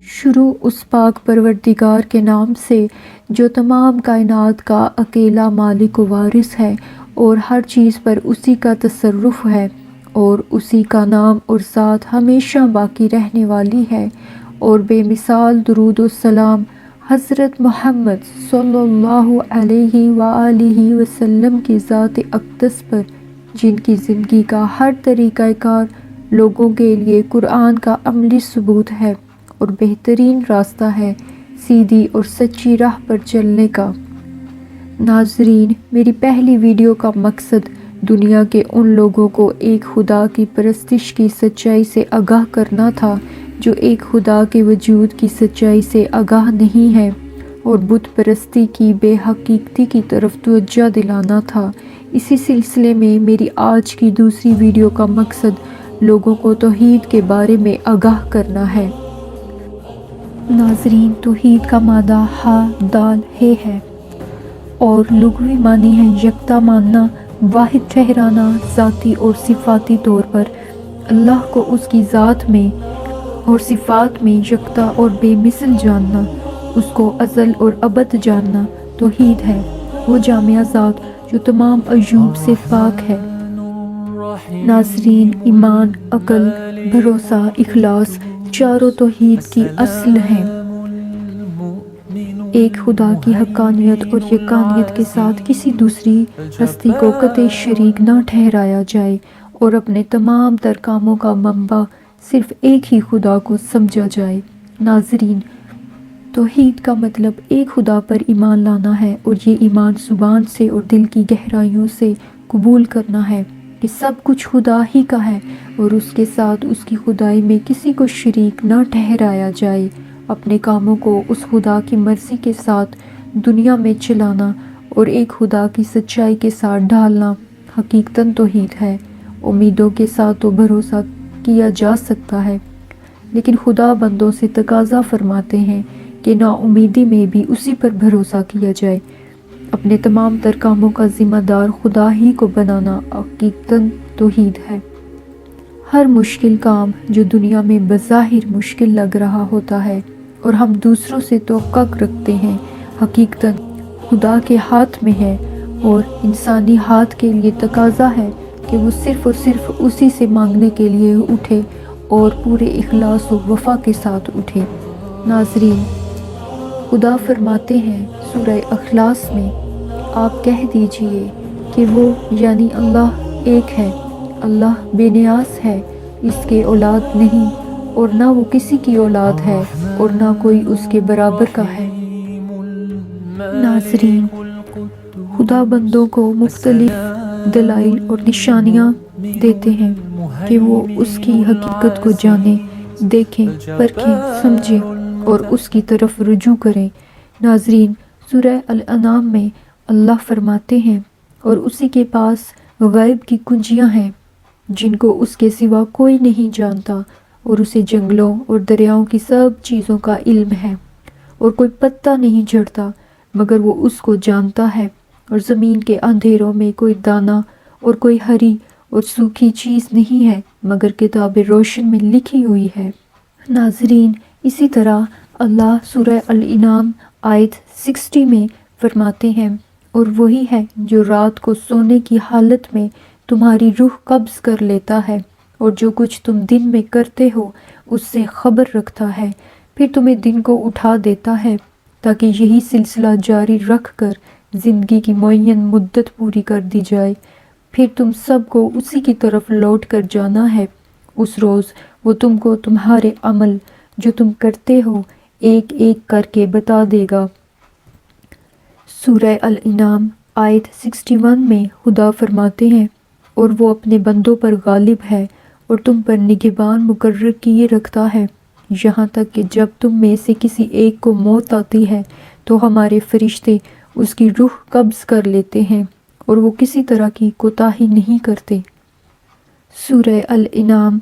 شروع اس پاک پروردگار کے نام سے جو تمام کائنات کا اکیلا مالک و وارث ہے اور ہر چیز پر اسی کا تصرف ہے، اور اسی کا نام اور ذات ہمیشہ باقی رہنے والی ہے۔ اور بے مثال درود و سلام حضرت محمد صلی اللہ علیہ وآلہ وسلم کی ذات اقدس پر، جن کی زندگی کا ہر طریقہ کار لوگوں کے لیے قرآن کا عملی ثبوت ہے اور بہترین راستہ ہے سیدھی اور سچی راہ پر چلنے کا۔ ناظرین، میری پہلی ویڈیو کا مقصد دنیا کے ان لوگوں کو ایک خدا کی پرستش کی سچائی سے آگاہ کرنا تھا جو ایک خدا کے وجود کی سچائی سے آگاہ نہیں ہے، اور بت پرستی کی بے حقیقتی کی طرف توجہ دلانا تھا۔ اسی سلسلے میں میری آج کی دوسری ویڈیو کا مقصد لوگوں کو توحید کے بارے میں آگاہ کرنا ہے۔ ناظرین، توحید کا مادہ ہا دال ہے اور لغوی معنی ہے یکتا ماننا، واحد ٹھہرانا، ذاتی اور صفاتی طور پر اللہ کو اس کی ذات میں اور صفات میں یکتا اور بے مثل جاننا، اس کو ازل اور ابد جاننا توحید ہے، وہ جامع ذات جو تمام عیوب سے پاک ہے۔ ناظرین، ایمان، عقل، بھروسہ، اخلاص چاروں توحید کی اصل ہیں۔ ایک خدا کی حقانیت اور یگانیت کے ساتھ کسی دوسری ہستی کو قطعی شریک نہ ٹھہرایا جائے، اور اپنے تمام تر کاموں کا منبع صرف ایک ہی خدا کو سمجھا جائے۔ ناظرین، توحید کا مطلب ایک خدا پر ایمان لانا ہے، اور یہ ایمان زبان سے اور دل کی گہرائیوں سے قبول کرنا ہے کہ سب کچھ خدا ہی کا ہے، اور اس کے ساتھ اس کی خدائی میں کسی کو شریک نہ ٹھہرایا جائے۔ اپنے کاموں کو اس خدا کی مرضی کے ساتھ دنیا میں چلانا اور ایک خدا کی سچائی کے ساتھ ڈھالنا حقیقتاً توحید ہے۔ امیدوں کے ساتھ تو بھروسہ کیا جا سکتا ہے، لیکن خدا بندوں سے تقاضا فرماتے ہیں کہ نا امیدی میں بھی اسی پر بھروسہ کیا جائے۔ اپنے تمام تر کاموں کا ذمہ دار خدا ہی کو بنانا حقیقتاً توحید ہے۔ ہر مشکل کام جو دنیا میں بظاہر مشکل لگ رہا ہوتا ہے اور ہم دوسروں سے توقع رکھتے ہیں، حقیقتاً خدا کے ہاتھ میں ہے، اور انسانی ہاتھ کے لیے تقاضا ہے کہ وہ صرف اور صرف اسی سے مانگنے کے لیے اٹھے اور پورے اخلاص و وفا کے ساتھ اٹھے۔ ناظرین، خدا فرماتے ہیں سورہ اخلاص میں، آپ کہہ دیجئے کہ وہ یعنی اللہ ایک ہے، اللہ بے نیاز ہے، اس کے اولاد نہیں، اور نہ وہ کسی کی اولاد ہے، اور نہ کوئی اس کے برابر کا ہے۔ ناظرین، خدا بندوں کو مختلف دلائل اور نشانیاں دیتے ہیں کہ وہ اس کی حقیقت کو جانیں، دیکھیں، پرکھیں، سمجھیں اور اس کی طرف رجوع کریں۔ ناظرین، سورہ الانعام میں اللہ فرماتے ہیں، اور اسی کے پاس غیب کی کنجیاں ہیں جن کو اس کے سوا کوئی نہیں جانتا، اور اسے جنگلوں اور دریاؤں کی سب چیزوں کا علم ہے، اور کوئی پتا نہیں جھڑتا مگر وہ اس کو جانتا ہے، اور زمین کے اندھیروں میں کوئی دانہ اور کوئی ہری اور سوکھی چیز نہیں ہے مگر کتاب روشن میں لکھی ہوئی ہے۔ ناظرین، اسی طرح اللہ سورہ الانعام آیت 60 میں فرماتے ہیں، اور وہی ہے جو رات کو سونے کی حالت میں تمہاری روح قبض کر لیتا ہے، اور جو کچھ تم دن میں کرتے ہو اس سے خبر رکھتا ہے، پھر تمہیں دن کو اٹھا دیتا ہے تاکہ یہی سلسلہ جاری رکھ کر زندگی کی معین مدت پوری کر دی جائے، پھر تم سب کو اسی کی طرف لوٹ کر جانا ہے۔ اس روز وہ تم کو تمہارے عمل جو تم کرتے ہو ایک ایک کر کے بتا دے گا۔ سورہ الانعام آیت 61 میں خدا فرماتے ہیں، اور وہ اپنے بندوں پر غالب ہے اور تم پر نگہبان مقرر کیے رکھتا ہے، یہاں تک کہ جب تم میں سے کسی ایک کو موت آتی ہے تو ہمارے فرشتے اس کی روح قبض کر لیتے ہیں، اور وہ کسی طرح کی کوتاہی نہیں کرتے۔ سورہ الانعام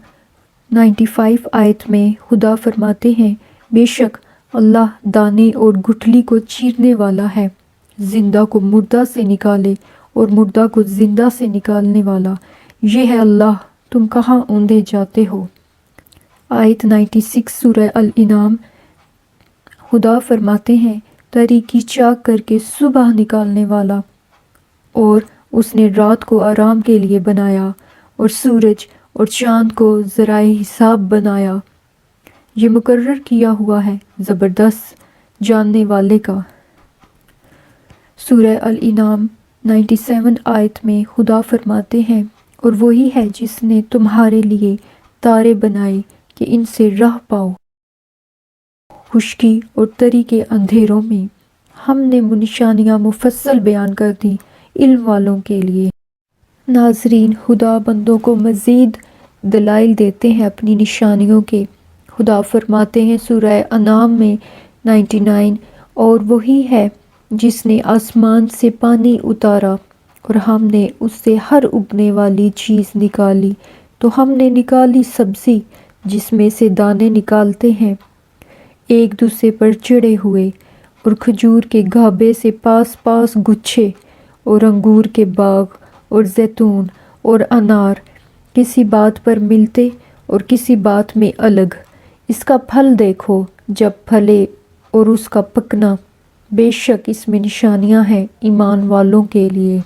95 آیت میں خدا فرماتے ہیں، بے شک اللہ دانے اور گٹھلی کو چیرنے والا ہے، زندہ کو مردہ سے نکالے اور مردہ کو زندہ سے نکالنے والا، یہ ہے اللہ، تم کہاں اوندے جاتے ہو۔ آیت 96 سورہ الانعام خدا فرماتے ہیں تاریکی چاک کر کے صبح نکالنے والا، اور اس نے رات کو آرام کے لیے بنایا اور سورج اور چاند کو ذرائع حساب بنایا۔ یہ مقرر کیا ہوا ہے زبردست جاننے والے کا۔ سورہ الانعام 97 آیت میں خدا فرماتے ہیں اور وہی ہے جس نے تمہارے لیے تارے بنائے کہ ان سے راہ پاؤ خشکی اور تری کے اندھیروں میں۔ ہم نے نشانیاں مفصل بیان کر دی علم والوں کے لیے۔ ناظرین، خدا بندوں کو مزید دلائل دیتے ہیں اپنی نشانیوں کے۔ خدا فرماتے ہیں سورہ انعام میں 99، اور وہی ہے جس نے آسمان سے پانی اتارا اور ہم نے اس سے ہر اگنے والی چیز نکالی، تو ہم نے نکالی سبزی جس میں سے دانے نکالتے ہیں ایک دوسرے پر چڑھے ہوئے، اور کھجور کے گھابے سے پاس پاس گچھے، اور انگور کے باغ اور زیتون اور انار کسی بات پر ملتے اور کسی بات میں الگ۔ اس کا پھل دیکھو جب پھلے اور اس کا پکنا، بے شک اس میں نشانیاں ہیں ایمان والوں کے لیے۔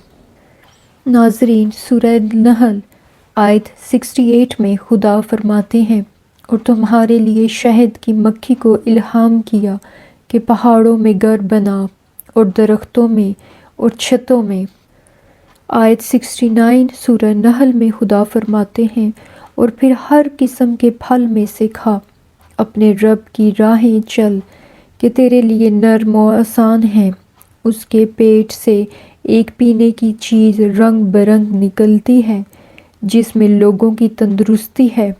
ناظرین، سورہ نحل آیت 68 میں خدا فرماتے ہیں اور تمہارے لیے شہد کی مکھی کو الہام کیا کہ پہاڑوں میں گھر بنا اور درختوں میں اور چھتوں میں۔ آیت 69 سورہ نحل میں خدا فرماتے ہیں اور پھر ہر قسم کے پھل میں سے کھا، اپنے رب کی راہیں چل کہ تیرے لیے نرم و آسان ہیں۔ اس کے پیٹ سے ایک پینے کی چیز رنگ برنگ نکلتی ہے جس میں لوگوں کی تندرستی ہے،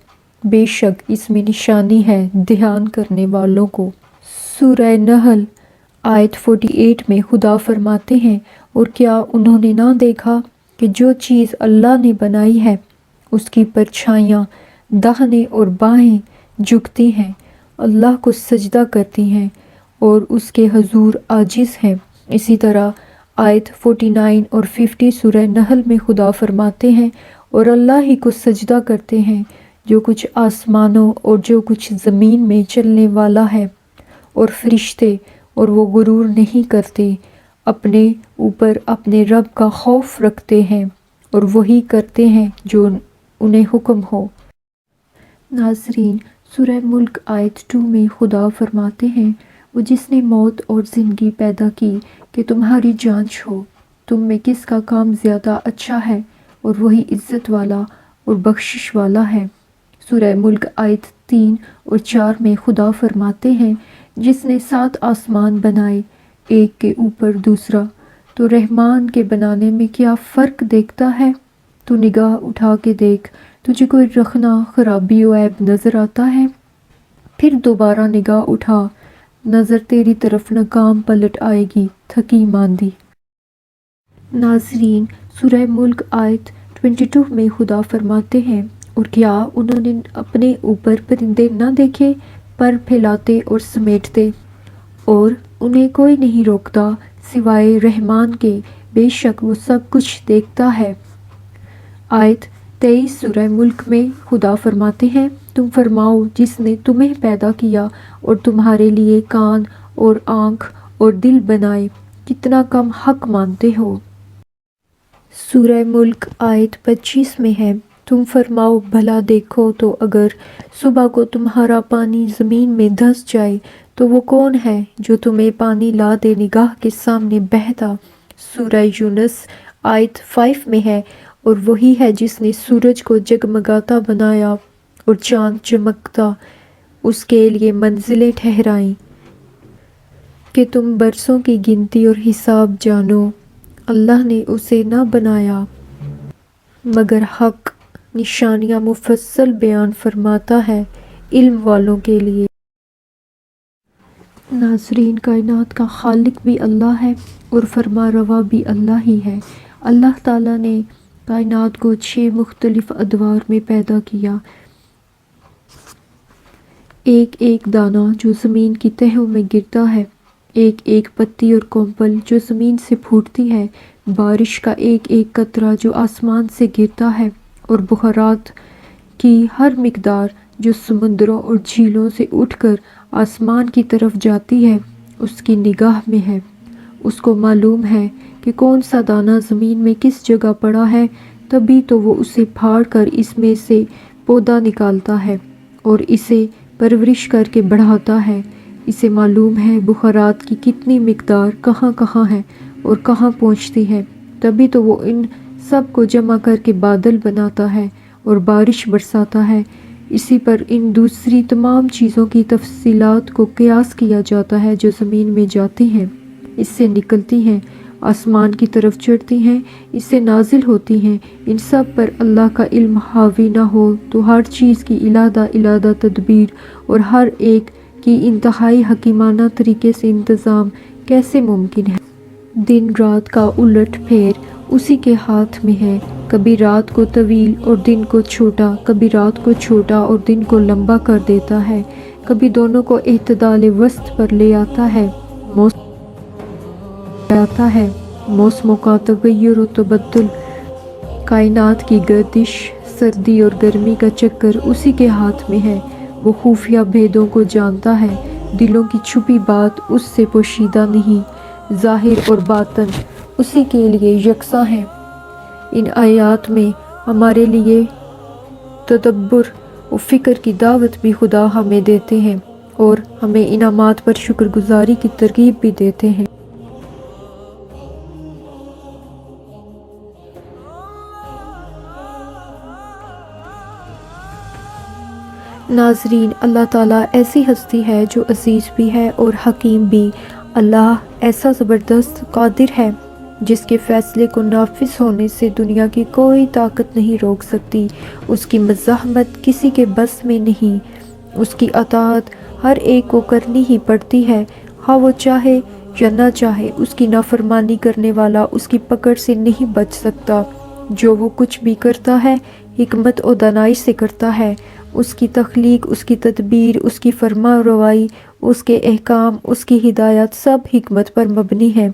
بے شک اس میں نشانی ہے دھیان کرنے والوں کو۔ سورہ نحل آیت 48 میں خدا فرماتے ہیں اور کیا انہوں نے نہ دیکھا کہ جو چیز اللہ نے بنائی ہے اس کی پرچھائیاں داہنے اور بائیں جھکتی ہیں، اللہ کو سجدہ کرتی ہیں اور اس کے حضور عاجز ہیں۔ اسی طرح آیت 49 اور 50 سورہ نحل میں خدا فرماتے ہیں اور اللہ ہی کو سجدہ کرتے ہیں جو کچھ آسمانوں اور جو کچھ زمین میں چلنے والا ہے، اور فرشتے، اور وہ غرور نہیں کرتے، اپنے اوپر اپنے رب کا خوف رکھتے ہیں اور وہی کرتے ہیں جو انہیں حکم ہو۔ ناظرین، سورہ ملک آیت 2 میں خدا فرماتے ہیں وہ جس نے موت اور زندگی پیدا کی کہ تمہاری جانچ ہو تم میں کس کا کام زیادہ اچھا ہے، اور وہی عزت والا اور بخشش والا ہے۔ سورہ ملک آیت 3 اور 4 میں خدا فرماتے ہیں جس نے 7 آسمان بنائے ایک کے اوپر دوسرا، تو رحمان کے بنانے میں کیا فرق دیکھتا ہے؟ تو نگاہ اٹھا کے دیکھ، تجھے کوئی رخنہ خرابی و عیب نظر آتا ہے؟ پھر دوبارہ نگاہ اٹھا، نظر تیری طرف ناکام پلٹ آئے گی تھکی ماندی۔ ناظرین، سورہ ملک آیت 22 میں خدا فرماتے ہیں اور کیا انہوں نے اپنے اوپر پرندے نہ دیکھے، پر پھیلاتے اور سمیٹتے، اور انہیں کوئی نہیں روکتا سوائے رحمان کے، بے شک وہ سب کچھ دیکھتا ہے۔ آیت 23 سورہ ملک میں خدا فرماتے ہیں تم فرماؤ جس نے تمہیں پیدا کیا اور تمہارے لیے کان اور آنکھ اور دل بنائے، کتنا کم حق مانتے ہو۔ سورہ ملک آیت 25 میں ہے تم فرماؤ بھلا دیکھو تو اگر صبح کو تمہارا پانی زمین میں دھس جائے تو وہ کون ہے جو تمہیں پانی لا دے نگاہ کے سامنے بہتا۔ سورہ یونس آیت 5 میں ہے اور وہی ہے جس نے سورج کو جگمگاتا بنایا اور چاند چمکتا اس کے لیے منزلیں ٹھہرائیں کہ تم برسوں کی گنتی اور حساب جانو۔ اللہ نے اسے نہ بنایا مگر حق، نشانیاں مفصل بیان فرماتا ہے علم والوں کے لیے۔ ناظرین، کائنات کا خالق بھی اللہ ہے اور فرما روا بھی اللہ ہی ہے۔ اللہ تعالیٰ نے کائنات کو 6 مختلف ادوار میں پیدا کیا، ایک ایک دانہ جو زمین کی تہوں میں گرتا ہے، ایک ایک پتی اور کونپل جو زمین سے پھوٹتی ہے، بارش کا ایک ایک قطرہ جو آسمان سے گرتا ہے، اور بخارات کی ہر مقدار جو سمندروں اور جھیلوں سے اٹھ کر آسمان کی طرف جاتی ہے اس کی نگاہ میں ہے۔ اس کو معلوم ہے کہ کون سا دانہ زمین میں کس جگہ پڑا ہے، تبھی تو وہ اسے پھاڑ کر اس میں سے پودا نکالتا ہے اور اسے پرورش کر کے بڑھاتا ہے۔ اسے معلوم ہے بخارات کی کتنی مقدار کہاں کہاں ہے اور کہاں پہنچتی ہے، تبھی تو وہ ان سب کو جمع کر کے بادل بناتا ہے اور بارش برساتا ہے۔ اسی پر ان دوسری تمام چیزوں کی تفصیلات کو قیاس کیا جاتا ہے جو زمین میں جاتی ہیں، اس سے نکلتی ہیں، آسمان کی طرف چڑھتی ہیں، اس سے نازل ہوتی ہیں۔ ان سب پر اللہ کا علم حاوی نہ ہو تو ہر چیز کی علیحدہ علیحدہ تدبیر اور ہر ایک کی انتہائی حکیمانہ طریقے سے انتظام کیسے ممکن ہے؟ دن رات کا الٹ پھیر اسی کے ہاتھ میں ہے، کبھی رات کو طویل اور دن کو چھوٹا، کبھی رات کو چھوٹا اور دن کو لمبا کر دیتا ہے، کبھی دونوں کو اعتدال وسط پر لے آتا ہے۔ موسموں کا تغیر و تبدل، کائنات کی گردش، سردی اور گرمی کا چکر اسی کے ہاتھ میں ہے۔ وہ خفیہ بھیدوں کو جانتا ہے، دلوں کی چھپی بات اس سے پوشیدہ نہیں، ظاہر اور باطن اسی کے لیے یکساں ہیں۔ ان آیات میں ہمارے لیے تدبر و فکر کی دعوت بھی خدا ہمیں دیتے ہیں اور ہمیں انعامات پر شکر گزاری کی ترغیب بھی دیتے ہیں۔ ناظرین، اللہ تعالیٰ ایسی ہستی ہے جو عزیز بھی ہے اور حکیم بھی۔ اللہ ایسا زبردست قادر ہے جس کے فیصلے کو نافذ ہونے سے دنیا کی کوئی طاقت نہیں روک سکتی، اس کی مزاحمت کسی کے بس میں نہیں، اس کی اطاعت ہر ایک کو کرنی ہی پڑتی ہے، ہاں وہ چاہے یا نہ چاہے۔ اس کی نافرمانی کرنے والا اس کی پکڑ سے نہیں بچ سکتا۔ جو وہ کچھ بھی کرتا ہے حکمت و دانائی سے کرتا ہے۔ اس کی تخلیق، اس کی تدبیر، اس کی فرما روائی، اس کے احکام، اس کی ہدایت سب حکمت پر مبنی ہے۔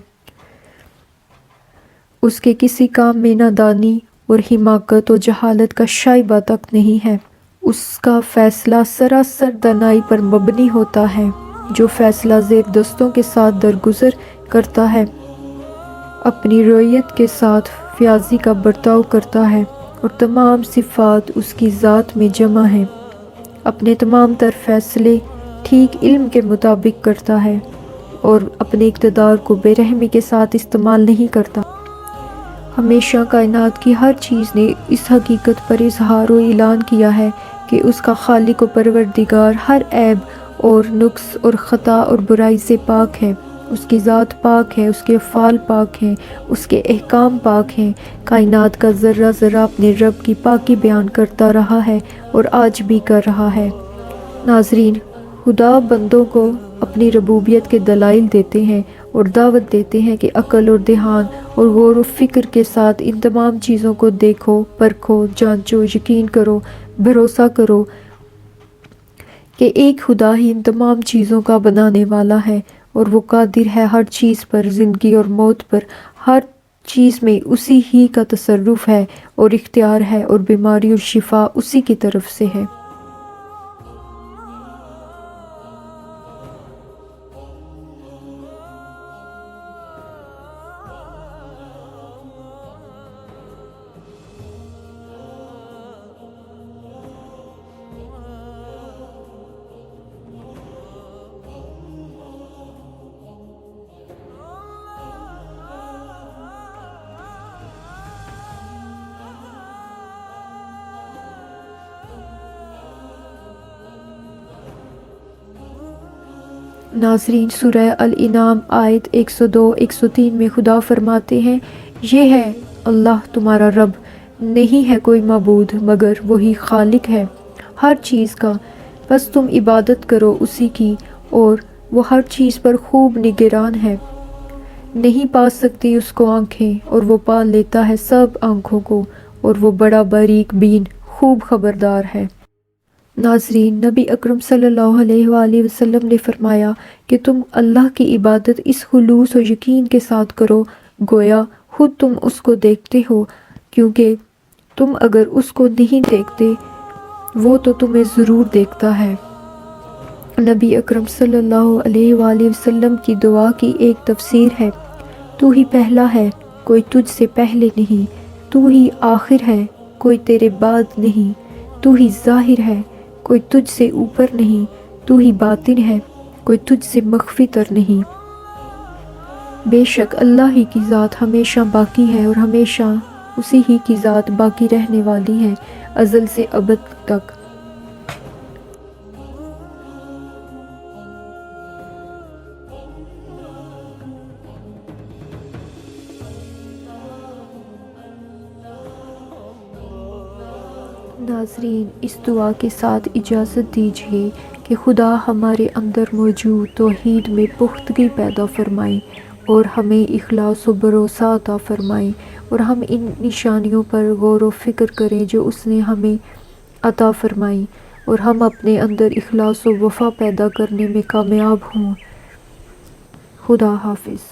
اس کے کسی کام میں نادانی اور حماقت و جہالت کا شائبہ تک نہیں ہے۔ اس کا فیصلہ سراسر دانائی پر مبنی ہوتا ہے۔ جو فیصلہ زیر دستوں کے ساتھ درگزر کرتا ہے، اپنی رعیت کے ساتھ فیاضی کا برتاؤ کرتا ہے اور تمام صفات اس کی ذات میں جمع ہیں، اپنے تمام تر فیصلے ٹھیک علم کے مطابق کرتا ہے اور اپنے اقتدار کو بے رحمی کے ساتھ استعمال نہیں کرتا۔ ہمیشہ کائنات کی ہر چیز نے اس حقیقت پر اظہار و اعلان کیا ہے کہ اس کا خالق و پروردگار ہر عیب اور نقص اور خطا اور برائی سے پاک ہے۔ اس کی ذات پاک ہے، اس کے افعال پاک ہیں، اس کے احکام پاک ہیں۔ کائنات کا ذرہ ذرہ اپنے رب کی پاکی بیان کرتا رہا ہے اور آج بھی کر رہا ہے۔ ناظرین، خدا بندوں کو اپنی ربوبیت کے دلائل دیتے ہیں اور دعوت دیتے ہیں کہ عقل اور دھیان اور غور و فکر کے ساتھ ان تمام چیزوں کو دیکھو، پرکھو، جانچو، یقین کرو، بھروسہ کرو کہ ایک خدا ہی ان تمام چیزوں کا بنانے والا ہے اور وہ قادر ہے ہر چیز پر، زندگی اور موت پر۔ ہر چیز میں اسی ہی کا تصرف ہے اور اختیار ہے اور بیماری اور شفا اسی کی طرف سے ہے۔ ناظرین، سورہ الانعام آیت 102 103 میں خدا فرماتے ہیں، یہ ہے اللہ تمہارا رب، نہیں ہے کوئی معبود مگر وہی خالق ہے ہر چیز کا، بس تم عبادت کرو اسی کی، اور وہ ہر چیز پر خوب نگران ہے۔ نہیں پا سکتی اس کو آنکھیں اور وہ پا لیتا ہے سب آنکھوں کو، اور وہ بڑا باریک بین، خوب خبردار ہے۔ ناظرین، نبی اکرم صلی اللہ علیہ وآلہ وسلم نے فرمایا کہ تم اللہ کی عبادت اس خلوص و یقین کے ساتھ کرو گویا خود تم اس کو دیکھتے ہو، کیونکہ تم اگر اس کو نہیں دیکھتے وہ تو تمہیں ضرور دیکھتا ہے۔ نبی اکرم صلی اللہ علیہ وآلہ وسلم کی دعا کی ایک تفسیر ہے، تو ہی پہلا ہے، کوئی تجھ سے پہلے نہیں، تو ہی آخر ہے، کوئی تیرے بعد نہیں، تو ہی ظاہر ہے، کوئی تجھ سے اوپر نہیں، تو ہی باطن ہے، کوئی تجھ سے مخفی تر نہیں۔ بے شک اللہ ہی کی ذات ہمیشہ باقی ہے اور ہمیشہ اسی ہی کی ذات باقی رہنے والی ہے، ازل سے ابد تک۔ ناظرین، اس دعا کے ساتھ اجازت دیجیے کہ خدا ہمارے اندر موجود توحید میں پختگی پیدا فرمائے اور ہمیں اخلاص و بھروسہ عطا فرمائے، اور ہم ان نشانیوں پر غور و فکر کریں جو اس نے ہمیں عطا فرمائی، اور ہم اپنے اندر اخلاص و وفا پیدا کرنے میں کامیاب ہوں۔ خدا حافظ۔